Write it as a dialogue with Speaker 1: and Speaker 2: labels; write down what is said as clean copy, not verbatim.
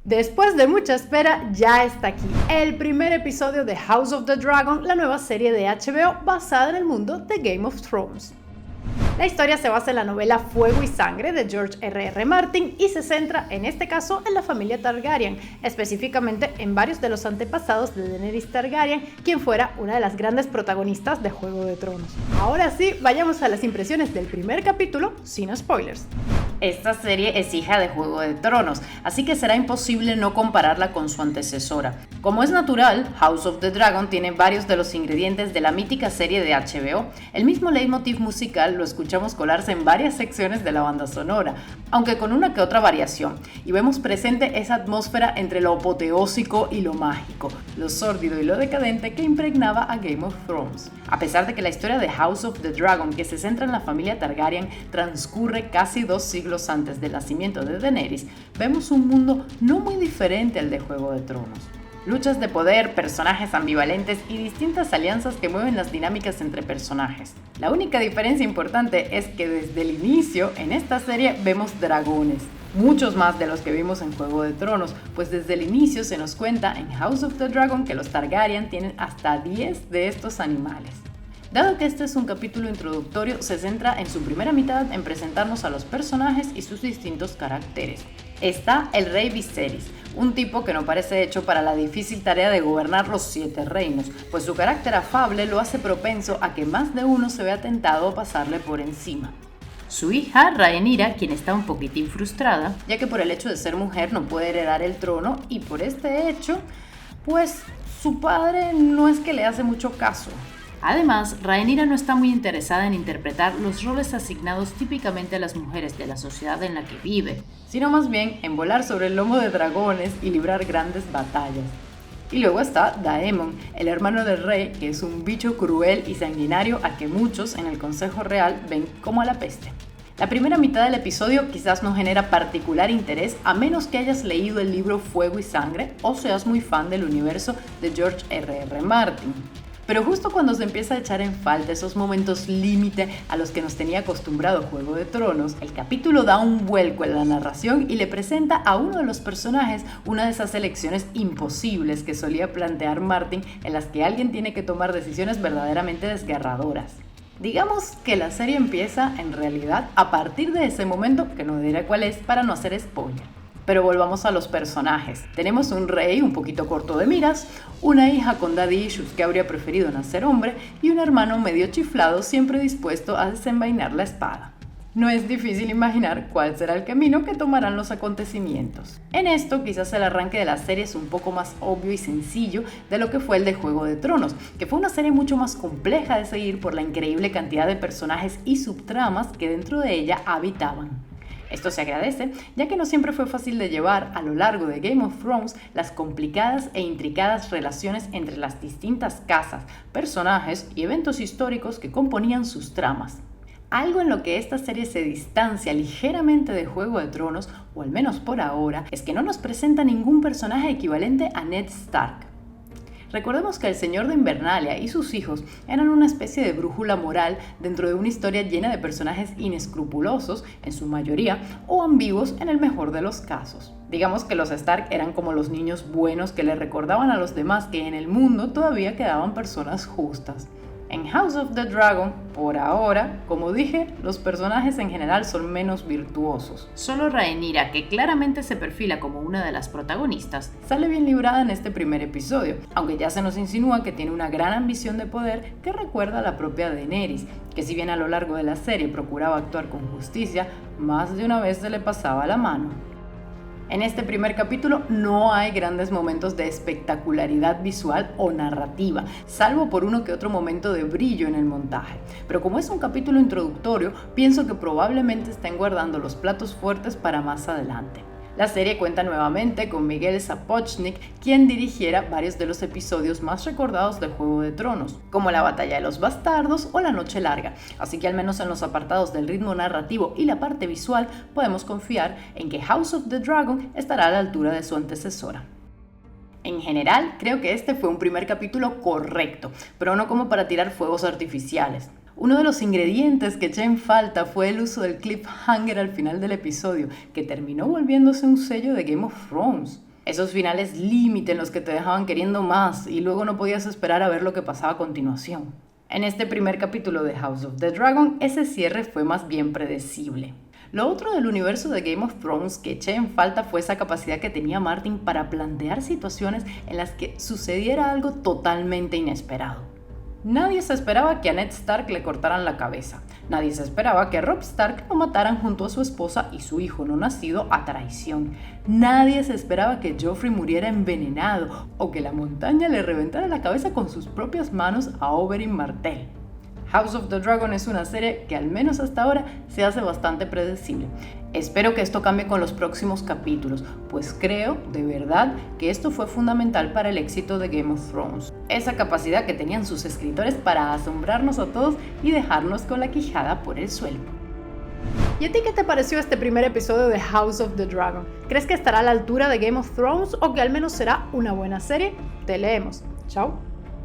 Speaker 1: Después de mucha espera, ya está aquí el primer episodio de House of the Dragon, la nueva serie de HBO basada en el mundo de Game of Thrones. La historia se basa en la novela Fuego y Sangre de George R.R. Martin y se centra, en este caso, en la familia Targaryen, específicamente en varios de los antepasados de Daenerys Targaryen, quien fuera una de las grandes protagonistas de Juego de Tronos. Ahora sí, vayamos a las impresiones del primer capítulo, sin spoilers.
Speaker 2: Esta serie es hija de Juego de Tronos, así que será imposible no compararla con su antecesora. Como es natural, House of the Dragon tiene varios de los ingredientes de la mítica serie de HBO. El mismo leitmotiv musical lo escuchamos colarse en varias secciones de la banda sonora, aunque con una que otra variación, y vemos presente esa atmósfera entre lo apoteósico y lo mágico, lo sórdido y lo decadente que impregnaba a Game of Thrones. A pesar de que la historia de House of the Dragon, que se centra en la familia Targaryen, transcurre casi 2 siglos antes del nacimiento de Daenerys, vemos un mundo no muy diferente al de Juego de Tronos. Luchas de poder, personajes ambivalentes y distintas alianzas que mueven las dinámicas entre personajes. La única diferencia importante es que desde el inicio en esta serie vemos dragones, muchos más de los que vimos en Juego de Tronos, pues desde el inicio se nos cuenta en House of the Dragon que los Targaryen tienen hasta 10 de estos animales. Dado que este es un capítulo introductorio, se centra en su primera mitad en presentarnos a los personajes y sus distintos caracteres. Está el rey Viserys, un tipo que no parece hecho para la difícil tarea de gobernar los 7 reinos, pues su carácter afable lo hace propenso a que más de uno se vea tentado a pasarle por encima. Su hija, Rhaenyra, quien está un poquitín frustrada, ya que por el hecho de ser mujer no puede heredar el trono y por este hecho, pues su padre no es que le hace mucho caso. Además, Rhaenyra no está muy interesada en interpretar los roles asignados típicamente a las mujeres de la sociedad en la que vive, sino más bien en volar sobre el lomo de dragones y librar grandes batallas. Y luego está Daemon, el hermano del rey, que es un bicho cruel y sanguinario a que muchos en el Consejo Real ven como a la peste. La primera mitad del episodio quizás no genera particular interés a menos que hayas leído el libro Fuego y Sangre o seas muy fan del universo de George R.R. Martin. Pero justo cuando se empieza a echar en falta esos momentos límite a los que nos tenía acostumbrado Juego de Tronos, el capítulo da un vuelco en la narración y le presenta a uno de los personajes una de esas elecciones imposibles que solía plantear Martin, en las que alguien tiene que tomar decisiones verdaderamente desgarradoras. Digamos que la serie empieza, en realidad, a partir de ese momento, que no diré cuál es para no hacer spoiler. Pero volvamos a los personajes. Tenemos un rey un poquito corto de miras, una hija con daddy issues que habría preferido nacer hombre y un hermano medio chiflado siempre dispuesto a desenvainar la espada. No es difícil imaginar cuál será el camino que tomarán los acontecimientos. En esto quizás el arranque de la serie es un poco más obvio y sencillo de lo que fue el de Juego de Tronos, que fue una serie mucho más compleja de seguir por la increíble cantidad de personajes y subtramas que dentro de ella habitaban. Esto se agradece, ya que no siempre fue fácil de llevar a lo largo de Game of Thrones las complicadas e intricadas relaciones entre las distintas casas, personajes y eventos históricos que componían sus tramas. Algo en lo que esta serie se distancia ligeramente de Juego de Tronos, o al menos por ahora, es que no nos presenta ningún personaje equivalente a Ned Stark. Recordemos que el Señor de Invernalia y sus hijos eran una especie de brújula moral dentro de una historia llena de personajes inescrupulosos, en su mayoría, o ambiguos en el mejor de los casos. Digamos que los Stark eran como los niños buenos que le recordaban a los demás que en el mundo todavía quedaban personas justas. En House of the Dragon, por ahora, como dije, los personajes en general son menos virtuosos. Solo Rhaenyra, que claramente se perfila como una de las protagonistas, sale bien librada en este primer episodio, aunque ya se nos insinúa que tiene una gran ambición de poder que recuerda a la propia Daenerys, que si bien a lo largo de la serie procuraba actuar con justicia, más de una vez se le pasaba la mano. En este primer capítulo no hay grandes momentos de espectacularidad visual o narrativa, salvo por uno que otro momento de brillo en el montaje. Pero como es un capítulo introductorio, pienso que probablemente estén guardando los platos fuertes para más adelante. La serie cuenta nuevamente con Miguel Sapochnik, quien dirigiera varios de los episodios más recordados de Juego de Tronos, como la Batalla de los Bastardos o la Noche Larga, así que al menos en los apartados del ritmo narrativo y la parte visual podemos confiar en que House of the Dragon estará a la altura de su antecesora. En general, creo que este fue un primer capítulo correcto, pero no como para tirar fuegos artificiales. Uno de los ingredientes que eché en falta fue el uso del cliffhanger al final del episodio, que terminó volviéndose un sello de Game of Thrones. Esos finales límite en los que te dejaban queriendo más y luego no podías esperar a ver lo que pasaba a continuación. En este primer capítulo de House of the Dragon, ese cierre fue más bien predecible. Lo otro del universo de Game of Thrones que eché en falta fue esa capacidad que tenía Martin para plantear situaciones en las que sucediera algo totalmente inesperado. Nadie se esperaba que a Ned Stark le cortaran la cabeza. Nadie se esperaba que a Robb Stark lo mataran junto a su esposa y su hijo no nacido a traición. Nadie se esperaba que Joffrey muriera envenenado o que la montaña le reventara la cabeza con sus propias manos a Oberyn Martell. House of the Dragon es una serie que al menos hasta ahora se hace bastante predecible. Espero que esto cambie con los próximos capítulos, pues creo, de verdad, que esto fue fundamental para el éxito de Game of Thrones. Esa capacidad que tenían sus escritores para asombrarnos a todos y dejarnos con la quijada por el suelo.
Speaker 1: ¿Y a ti qué te pareció este primer episodio de House of the Dragon? ¿Crees que estará a la altura de Game of Thrones o que al menos será una buena serie? Te leemos. Chao.